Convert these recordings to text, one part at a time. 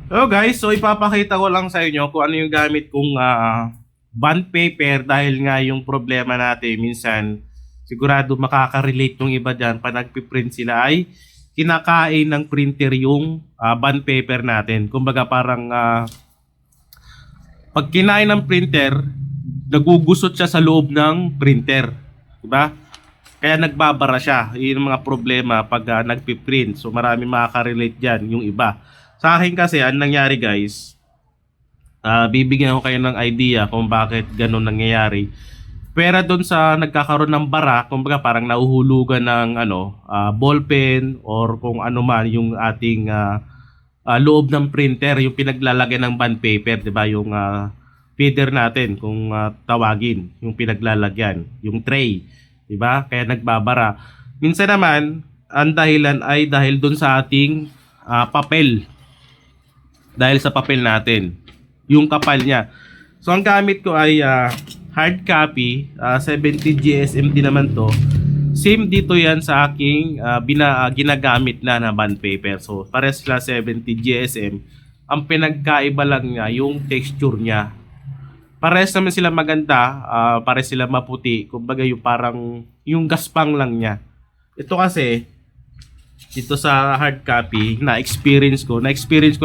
Hello guys, so ipapakita ko lang sa inyo kung ano yung gamit kong bond paper dahil nga yung problema natin minsan sigurado makaka-relate yung iba dyan pag nagpiprint sila ay kinakain ng printer yung bond paper natin. Kumbaga parang pag kinain ng printer, nagugusot siya sa loob ng printer. Diba? Kaya nagbabara siya. Yun yung mga problema pag nagpiprint. So marami makaka-relate dyan yung iba. Sa akin kasi, ang nangyari guys, bibigyan ko kayo ng idea kung bakit ganun nangyayari. Pero doon sa nagkakaroon ng bara, kumbaga parang nahuhulugan ng ballpen or kung ano man yung ating loob ng printer, yung pinaglalagay ng bond paper, 'di ba? Yung feeder natin kung tawagin, yung pinaglalagyan, yung tray, 'di ba? Kaya nagbabara. Minsan naman, ang dahilan ay dahil doon sa ating papel. Dahil sa papel natin, yung kapal niya. So ang gamit ko ay hard copy, 70 GSM din naman to. Same dito yan sa aking ginagamit na bond paper. So pares sila 70 GSM. Ang pinagkaiba lang niya yung texture niya. Pares naman sila maganda, pares sila maputi. Kumbaga yung parang yung gaspang lang niya. Ito kasi dito sa hard copy, na-experience ko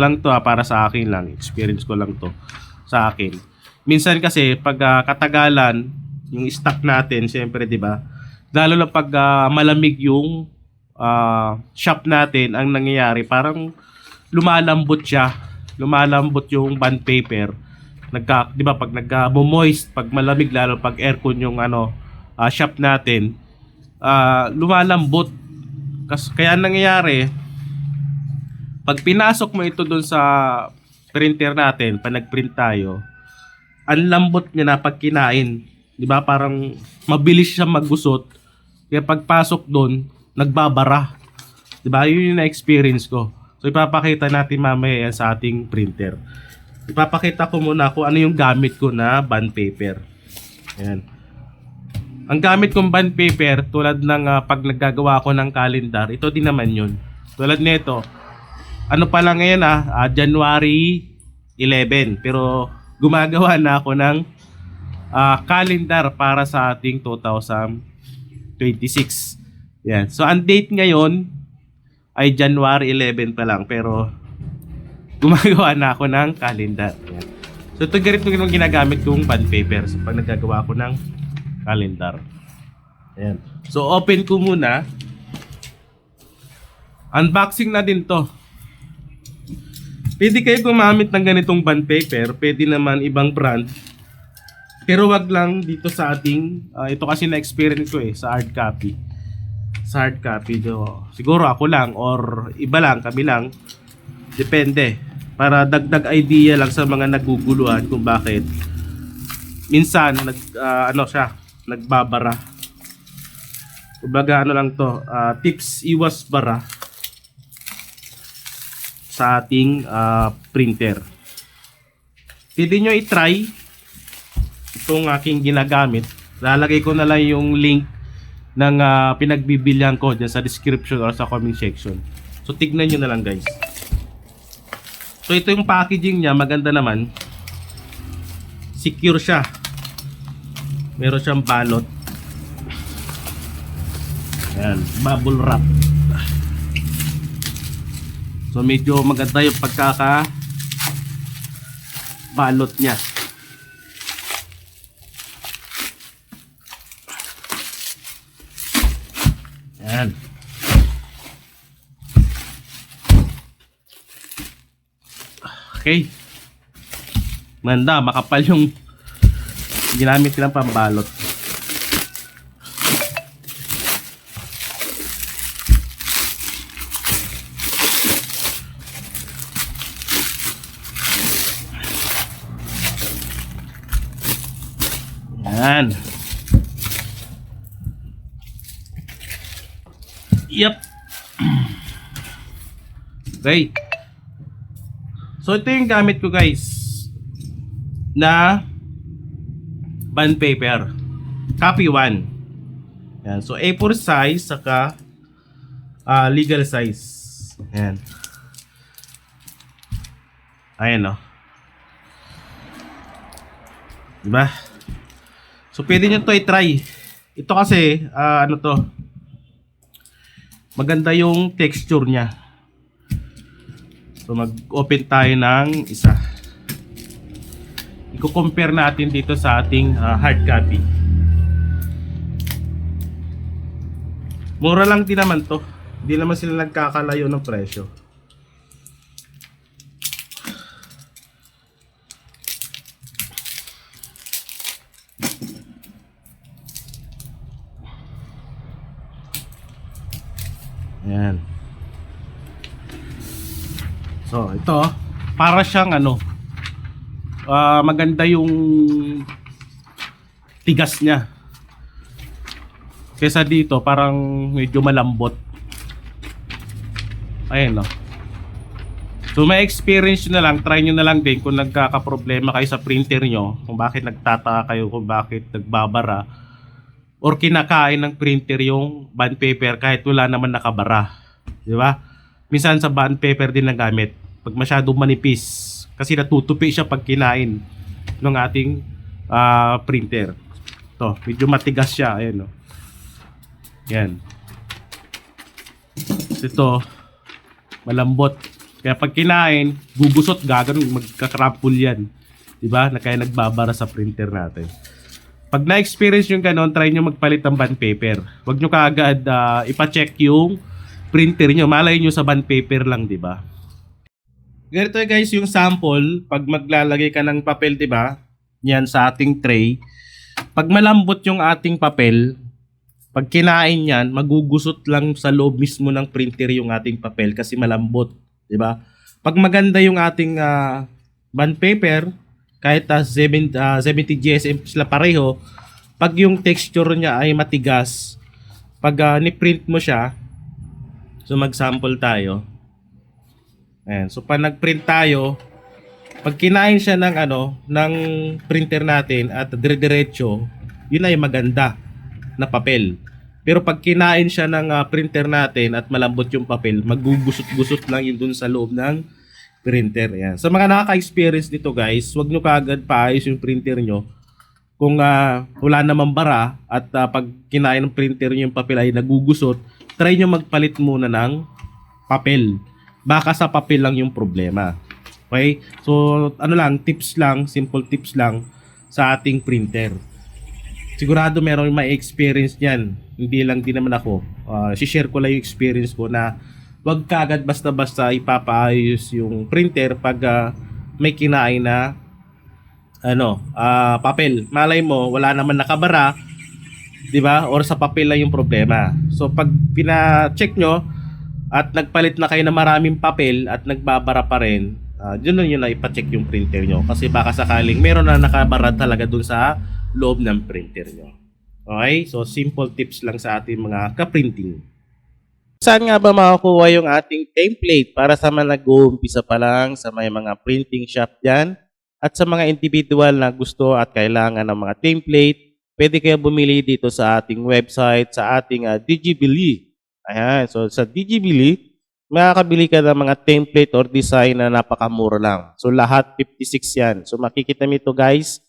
lang to para sa akin lang. Experience ko lang to sa akin. Minsan kasi pag katagalan, yung stock natin, siyempre 'di ba? Lalo na pag malamig yung shop natin, ang nangyayari parang lumalambot siya. Lumalambot yung bond paper. 'Di ba pag moist, pag malamig lalo pag aircon yung shop natin, lumalambot. Kaya nangyayari, pag pinasok mo ito dun sa printer natin, pag nag-print tayo, ang lambot niya na pag kinain. Di ba? Parang mabilis siya maggusot. Kaya pagpasok dun, nagbabara. Di ba? Yun yung na-experience ko. So ipapakita natin mamaya yan sa ating printer. Ipapakita ko muna kung ano yung gamit ko na bond paper. Ayan. Ang gamit kong bond paper, tulad ng pag naggagawa ako ng calendar, ito din naman yun. Tulad nito, ano pa lang ngayon January 11. Pero gumagawa na ako ng calendar para sa ating 2026. Yan. So ang date ngayon ay January 11 pa lang. Pero gumagawa na ako ng calendar. Yan. So ito ganito yung ginagamit kong bond paper. So pag naggagawa ako ng calendar. Ayan. So open ko muna. Unboxing na din to. Pwede kayo gumamit ng ganitong bond paper. Pwede naman ibang brand. Pero wag lang dito sa ating ito kasi na-experience ko sa hard copy. Sa hard copy siguro ako lang or iba lang, kami lang. Depende. Para dagdag idea lang sa mga naguguluhan kung bakit minsan nagbabara. Kumbaga lang to, tips iwas bara sa ating printer. Pwede nyo i-try itong aking ginagamit. Lalagay ko na lang yung link ng pinagbibilihan ko dyan sa description or sa comment section. So tignan nyo na lang guys. So ito yung packaging niya, maganda naman. Secure siya. Meron siyang balot. Ayan, bubble wrap. So medyo maganda yung pagkaka balot niya. Ayan. Okay. Manda, makapal yung ginamit nilang pambalot. Yan. Yep. Okay. So ito yung gamit ko guys na bond paper. Copy 1. Yan. So A4 size saka legal size. Yan. Ayan, oh. Diba? So, pwede nyo to i-try. Ito kasi, ano to, maganda yung texture niya. So, mag-open tayo ng isa. I-compare natin dito sa ating hard copy. Mura lang din naman to. Hindi naman sila nagkakalayo ng presyo. Ayan. So, ito, para siyang ano, maganda yung tigas niya. Kesa dito, parang medyo malambot. Ayan, no. So, may experience nyo na lang, try nyo na lang din kung nagkakaproblema kayo sa printer nyo, kung bakit nagtataka kayo, kung bakit nagbabara, or kinakain ng printer yung bond paper kahit wala naman nakabara. Di ba? Minsan sa bond paper din nagamit. Pag masyadong manipis, kasi natutupi siya pag kinain ng ating printer. To, medyo matigas siya. Ayan, no? Yan. Ito, malambot. Kaya pag kinain, gugusot, gagawin, magkakrampul yan. Diba? Na kaya nagbabara sa printer natin. Pag na-experience yung ganon, try nyo magpalit ng bond paper. Huwag nyo kaagad ipacheck yung printer nyo. Malay nyo sa bond paper lang, diba? Ganito guys yung sample. Pag maglalagay ka ng papel, diba? Yan sa ating tray. Pag malambot yung ating papel, pag kinain yan, magugusot lang sa loob mismo ng printer yung ating papel kasi malambot, 'di ba? Pag maganda yung ating bond paper, kahit 70 GSM sila pareho, pag yung texture niya ay matigas, pag ni-print mo siya, so mag-sample tayo. Ayan, so pag nag-print tayo, pag kinain siya ng ng printer natin at dire-diretso, yun ay maganda na papel. Pero pag kinain siya ng printer natin at malambot yung papel, magugusot-gusot lang yun dun sa loob ng printer. Yan. Sa mga nakaka-experience nito guys, huwag nyo kaagad paayos yung printer nyo. Kung wala namang bara at pag kinain ng printer nyo yung papel ay nagugusot, try nyo magpalit muna ng papel. Baka sa papel lang yung problema. Okay? So, tips lang, simple tips lang sa ating printer. Sigurado meron may experience niyan. Hindi lang din naman ako. Si-share ko lang yung experience ko na wag kagad basta-basta ipapaayos yung printer pag may kinain na papel. Malay mo, wala naman nakabara, 'di ba? Or sa papel lang yung problema. So pag pina-check nyo at nagpalit na kayo ng maraming papel at nagbabara pa rin, yun na ipa-check yung printer nyo. Kasi baka sakaling meron na nakabara talaga dun sa loob ng printer nyo. Okay? So, simple tips lang sa ating mga ka-printing. Saan nga ba makakuha yung ating template para sa mga nag-uumpisa pa lang sa may mga printing shop dyan? At sa mga individual na gusto at kailangan ng mga template, pwede kayo bumili dito sa ating website, sa ating Digibili. Ayan. So, sa Digibili, makakabili ka ng mga template or design na napakamura lang. So, lahat 56 yan. So, makikita mo ito guys,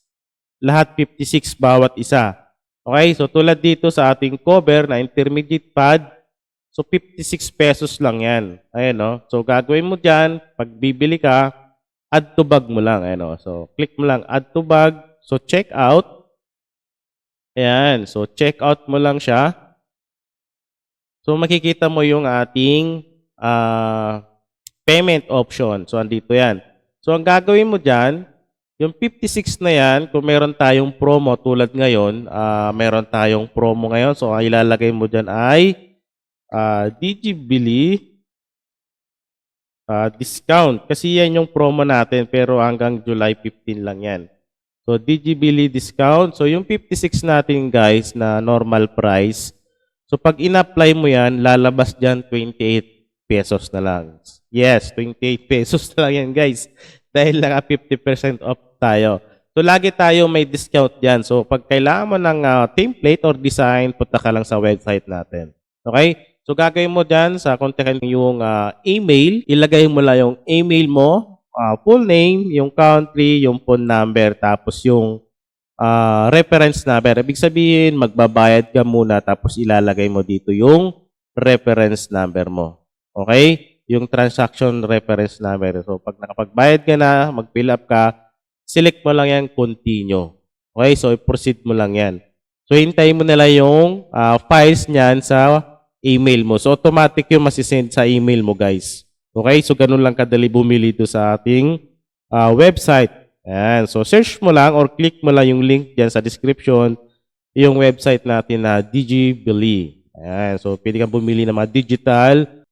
lahat 56 bawat isa. Okay, so tulad dito sa ating cover na intermediate pad, so 56 pesos lang yan. Ayan, no? So gagawin mo dyan, pag bibili ka, add to bag mo lang. Ayan, no? So click mo lang, add to bag. So check out. Ayan, so check out mo lang siya. So makikita mo yung ating payment option. So andito yan. So ang gagawin mo dyan, yung 56 na yan, kung meron tayong promo tulad ngayon, meron tayong promo ngayon. So, ang ilalagay mo dyan ay Digibili discount. Kasi yan yung promo natin, pero hanggang July 15 lang yan. So, Digibili discount. So, yung 56 natin guys na normal price. So, pag in-apply mo yan, lalabas dyan 28 pesos na lang. Yes, 28 pesos na lang yan guys. Dahil lang 50% off tayo. So, lagi tayo may discount dyan. So, pag kailangan mo ng template or design, punta ka lang sa website natin. Okay? So, gagawin mo dyan sa kontakin yung email. Ilagay mo lang yung email mo. full name, yung country, yung phone number, tapos yung reference number. Ibig sabihin, magbabayad ka muna tapos ilalagay mo dito yung reference number mo. Okay? Yung transaction reference number. So, pag nakapagbayad ka na, mag-fill up ka, select mo lang yan, continue. Okay? So, proceed mo lang yan. So, hintayin mo nila yung files niyan sa email mo. So, automatic yung masisend sa email mo, guys. Okay? So, ganun lang kadali bumili ito sa ating website. Ayan. So, search mo lang or click mo lang yung link dyan sa description, yung website natin na Digibili. Ayan. So, pwede kang bumili ng mga digital